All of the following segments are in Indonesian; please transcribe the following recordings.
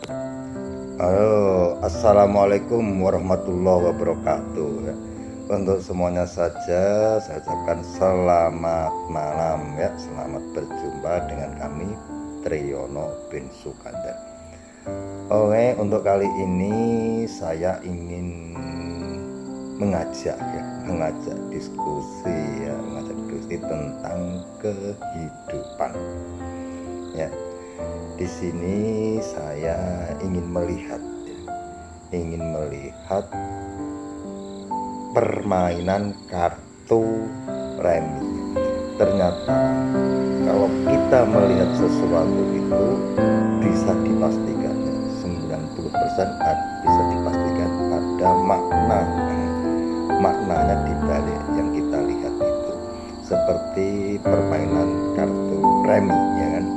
Halo, assalamualaikum warahmatullahi wabarakatuh. Ya. Untuk semuanya saja, saya ucapkan selamat malam ya. Selamat berjumpa dengan kami Triyono bin Sukandar. Oke, untuk kali ini saya ingin mengajak diskusi tentang kehidupan. Ya, di sini saya ingin melihat permainan kartu remi. Ternyata kalau kita melihat sesuatu itu bisa dipastikan 90% bisa dipastikan ada maknanya di balik yang kita lihat itu. Seperti permainan kartu remi, ya kan?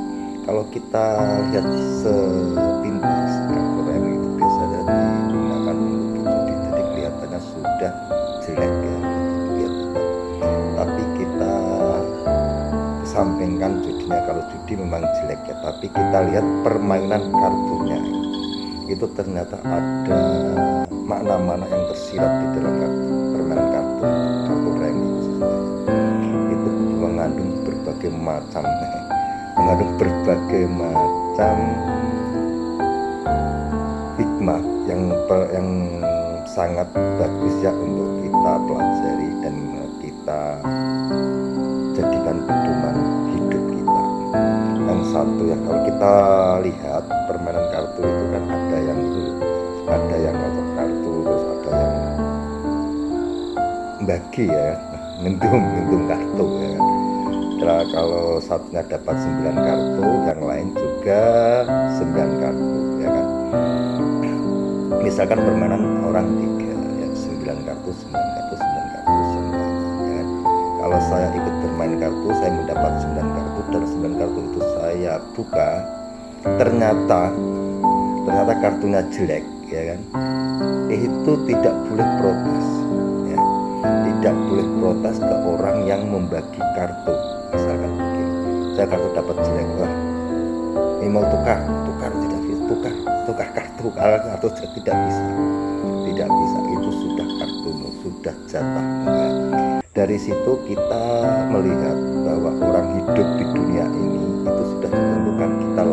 Kalau kita lihat sepintas, kartu remi itu biasanya digunakan untuk judi, jadi kelihatannya sudah jelek ya, tapi kita kesampingkan judinya. Kalau judi memang jelek ya, tapi kita lihat permainan kartunya itu ternyata ada makna-makna yang tersirat di dalam permainan kartu remi itu mengandung berbagai macam hikmah yang sangat bagus ya untuk kita pelajari dan kita jadikan pedoman hidup kita. Yang satu ya, kalau kita lihat permainan kartu itu kan ada yang ngocok kartu, terus ada yang bagi ya, ngendum kartu ya. Kalau satunya dapat 9 kartu, yang lain juga 9 kartu ya kan. Misalkan permainan orang 3 ya, 9 kartu ya kan. Kalau saya ikut bermain kartu, saya mendapat 9 kartu dan 9 kartu itu saya buka, ternyata kartunya jelek ya kan. Itu tidak boleh protes ya. Tidak boleh protes ke orang yang membagi kartu. Misalkan begini, saya kartu dapat jelek, wah ini mau tukar tidak bisa, tukar kartu, kalau kartu tidak bisa, itu sudah kartumu, sudah jatahmu ya. Dari situ kita melihat bahwa orang hidup di dunia ini itu sudah ditentukan, kita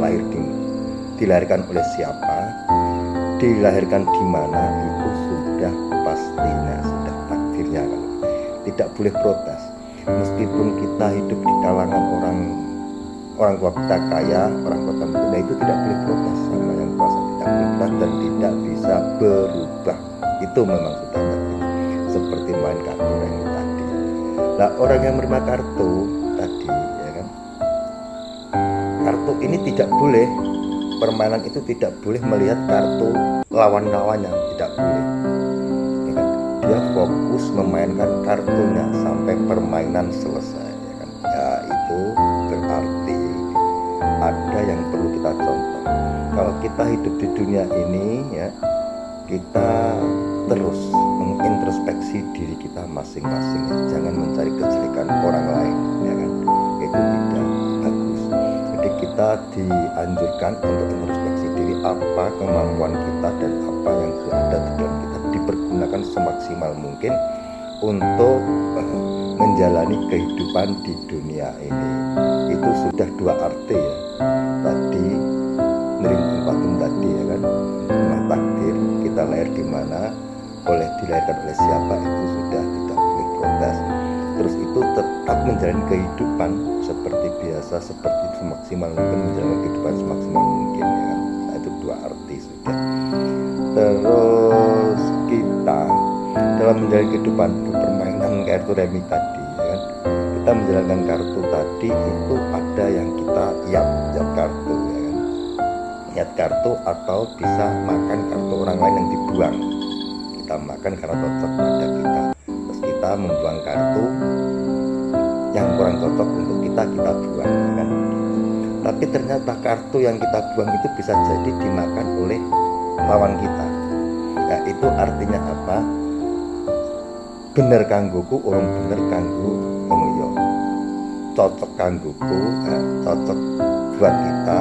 dilahirkan oleh siapa, dilahirkan di mana, itu sudah pastinya, sudah takdirnya kan. Tidak boleh protes. Meskipun kita hidup di kalangan orang tua kita kaya, orang tua kita itu tidak boleh protes sama yang kuasa, tidak boleh protes dan tidak bisa berubah. Itu memang sudah takdir. Seperti main kartu yang tadi. Nah, orang yang menerima kartu tadi ya kan, kartu ini tidak boleh, permainan itu tidak boleh melihat kartu lawan-lawannya, tidak boleh ya kan? Dia fokus memainkan kartunya sampai permainan selesai ya kan. Ya, itu berarti ada yang perlu kita contoh. Kalau kita hidup di dunia ini ya, kita terus mengintrospeksi diri kita masing-masing ya. Jangan mencari kejelekan orang lain ya kan, itu tidak bagus. Jadi kita dianjurkan untuk introspeksi diri, apa kemampuan kita dan apa yang sudah ada di dalam kita dipergunakan semaksimal mungkin untuk menjalani kehidupan di dunia ini. Itu sudah dua arti ya. Tadi nerim tadi ya kan, takdir, kita lahir di mana, dilahirkan oleh siapa, itu sudah tidak boleh protes. Terus itu tetap menjalani kehidupan seperti biasa, seperti semaksimal mungkin, menjalani kehidupan semaksimal mungkin ya kan. Nah, itu dua arti sudah. Terus kita dalam menjalani kehidupan permainan kartu remi tadi ya kan, kita menjalankan kartu tadi itu ada yang kita yap kartu ya kan, niat kartu, atau bisa makan kartu orang lain yang dibuang. Kita makan karena cocok pada kita, terus kita membuang kartu yang kurang cocok untuk kita buang ya kan. Tapi ternyata kartu yang kita buang itu bisa jadi dimakan oleh lawan kita. Ya, itu artinya apa? Bener kanggoku, orang bener kanggo wong liya. Cocok kanggoku, cocok buat kita,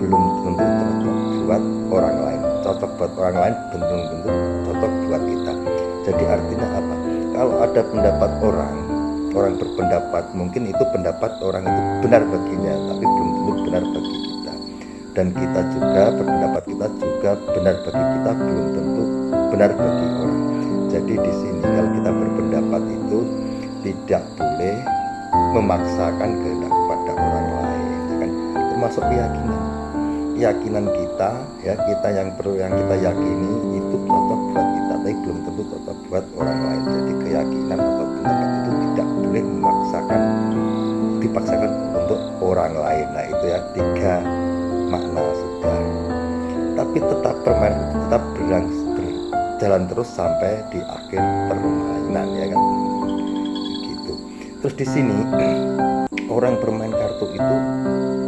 belum tentu cocok buat orang lain, cocok buat orang lain, belum tentu cocok buat kita. Jadi artinya apa? Kalau ada pendapat orang berpendapat, mungkin itu pendapat orang itu benar baginya, tapi belum tentu benar bagi kita. Dan kita juga, berpendapat kita juga benar bagi kita, belum tentu benar bagi orang. Jadi di sini kalau kita berpendapat itu tidak boleh memaksakan kehendak pada orang lain, ya kan? Termasuk keyakinan kita, ya, kita yang kita yakini itu cocok buat kita, tapi belum tentu cocok buat orang lain. Jadi keyakinan atau pendapat itu tidak boleh dipaksakan untuk orang lain. Nah itu ya 3 makna sudah. Tapi tetap berjalan terus sampai di akhir permainan, ya kan? Begitu. Terus di sini orang bermain kartu itu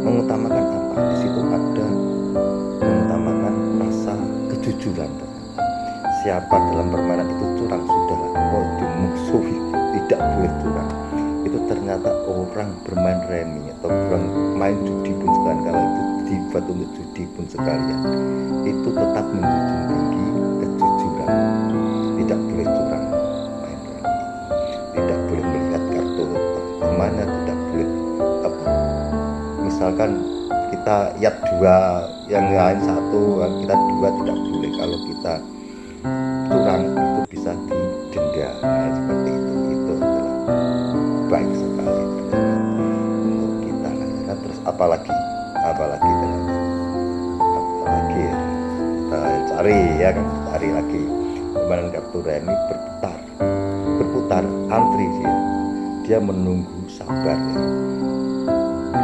mengutamakan apa? Di situ ada mengutamakan rasa kejujuran. Siapa dalam permainan itu curang, sudahlah, dimusuhi, tidak boleh curang. Itu ternyata orang bermain remi atau orang main judi pun sekalian, kalau itu dibuat untuk judi pun sekalian, itu tetap menjunjung tinggi kejujuran. Tidak boleh curang main remi, tidak boleh melihat kartu temannya, tidak boleh misalkan kita lihat 2, yang lain 1, kita 2, tidak boleh. Kalau kita curang itu bisa didenda, seperti itu adalah baik sekali untuk kita, kan? Terus apalagi kita cari, ya kan, cari lagi permainan kartu remi berputar antri sih, dia menunggu sabar, ya.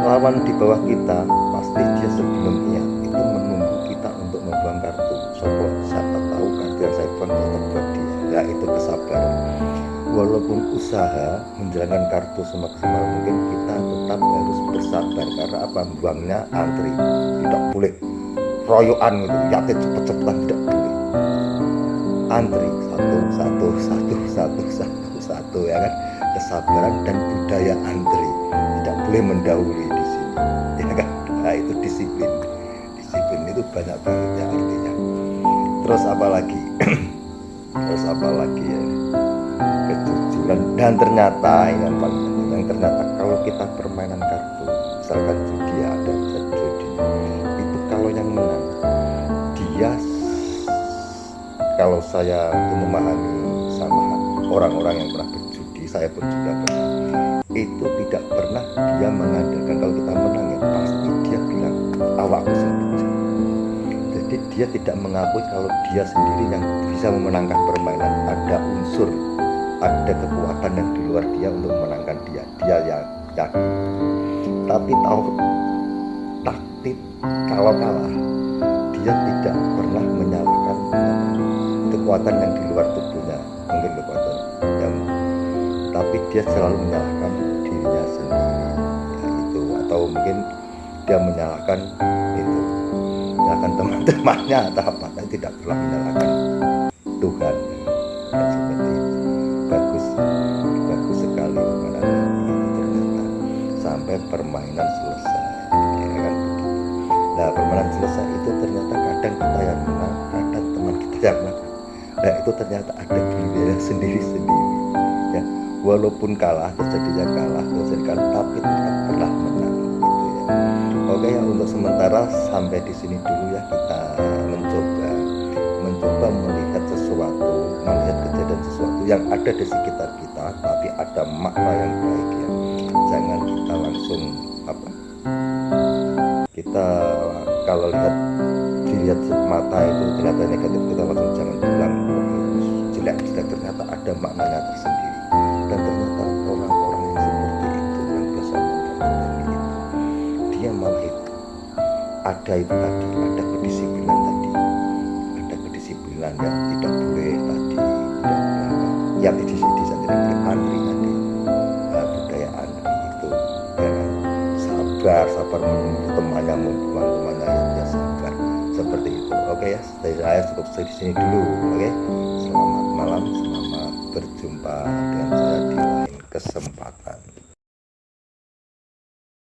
Lawan di bawah kita pasti dia sebelumnya itu menunggu kita untuk membuang kartu. Siapa tahu kartu yang saya buang tetap buat dia, ya itu kesabaran. Walaupun usaha menjalankan kartu semaksimal mungkin, kita tetap harus bersabar. Karena apa? Buangnya antri, tidak boleh royoan gitu, yakin cepet-cepetan, tidak boleh. Antri satu, ya kan? Kesabaran dan budaya antri, tidak boleh mendahului di sini, ya kan? Nah itu disiplin itu banyak banget ya artinya. Terus apalagi ya, kejujuran. Dan ternyata yang paling penting, ternyata kalau kita permainan kartu, misalkan judi, ada judi, itu kalau yang menang dia, kalau saya memahami sama orang-orang yang pernah berjudi, saya pun juga pernah, itu tidak pernah dia mengandalkan kalau kita menang, ya pasti dia bilang awakku sendiri. Jadi dia tidak mengakui kalau dia sendiri yang bisa memenangkan permainan. Ada kekuatan yang di luar dia untuk memenangkan dia yang yakin. Tapi tahu taktik, kalau kalah dia tidak pernah menyalahkan kekuatan yang di luar tubuhnya, mungkin kekuatan yang, tapi dia selalu menyalahkan dirinya sendiri, ya itu. Atau mungkin dia menyalahkan teman-temannya atau apa, tidak pernah menyalahkan Tuhan, ya, seperti itu. Bagus sekali permainan ini ternyata sampai permainan selesai, ya kan? Nah permainan selesai itu ternyata kadang kita yang menang, kadang teman kita yang menang. Nah itu ternyata ada dirinya sendiri-sendiri, ya. Walaupun kalah, terjadi kalah, tapi tetap pernah menang, gitu ya. Oke ya, untuk sementara sampai di sini dulu ya. Kita mencoba melihat kejadian sesuatu yang ada di sekitar kita, tapi ada makna yang baik, ya. Jangan kita langsung kita kalau dilihat mata itu ternyata negatif, kita langsung jangan bilang jelek. Ternyata ada maknanya tersendiri. Dan ternyata orang-orang yang seperti itu, yang biasa mengatakan itu, dia malah ada kedisiplinan yang tidak boleh tadi, ya di sini tidak boleh antri tadi, budaya antri itu, ya, sabar menunggu temannya ya sabar, seperti itu. Oke ya, dari saya cukup di sini dulu. Oke, selamat malam, selamat berjumpa dengan saya di lain kesempatan.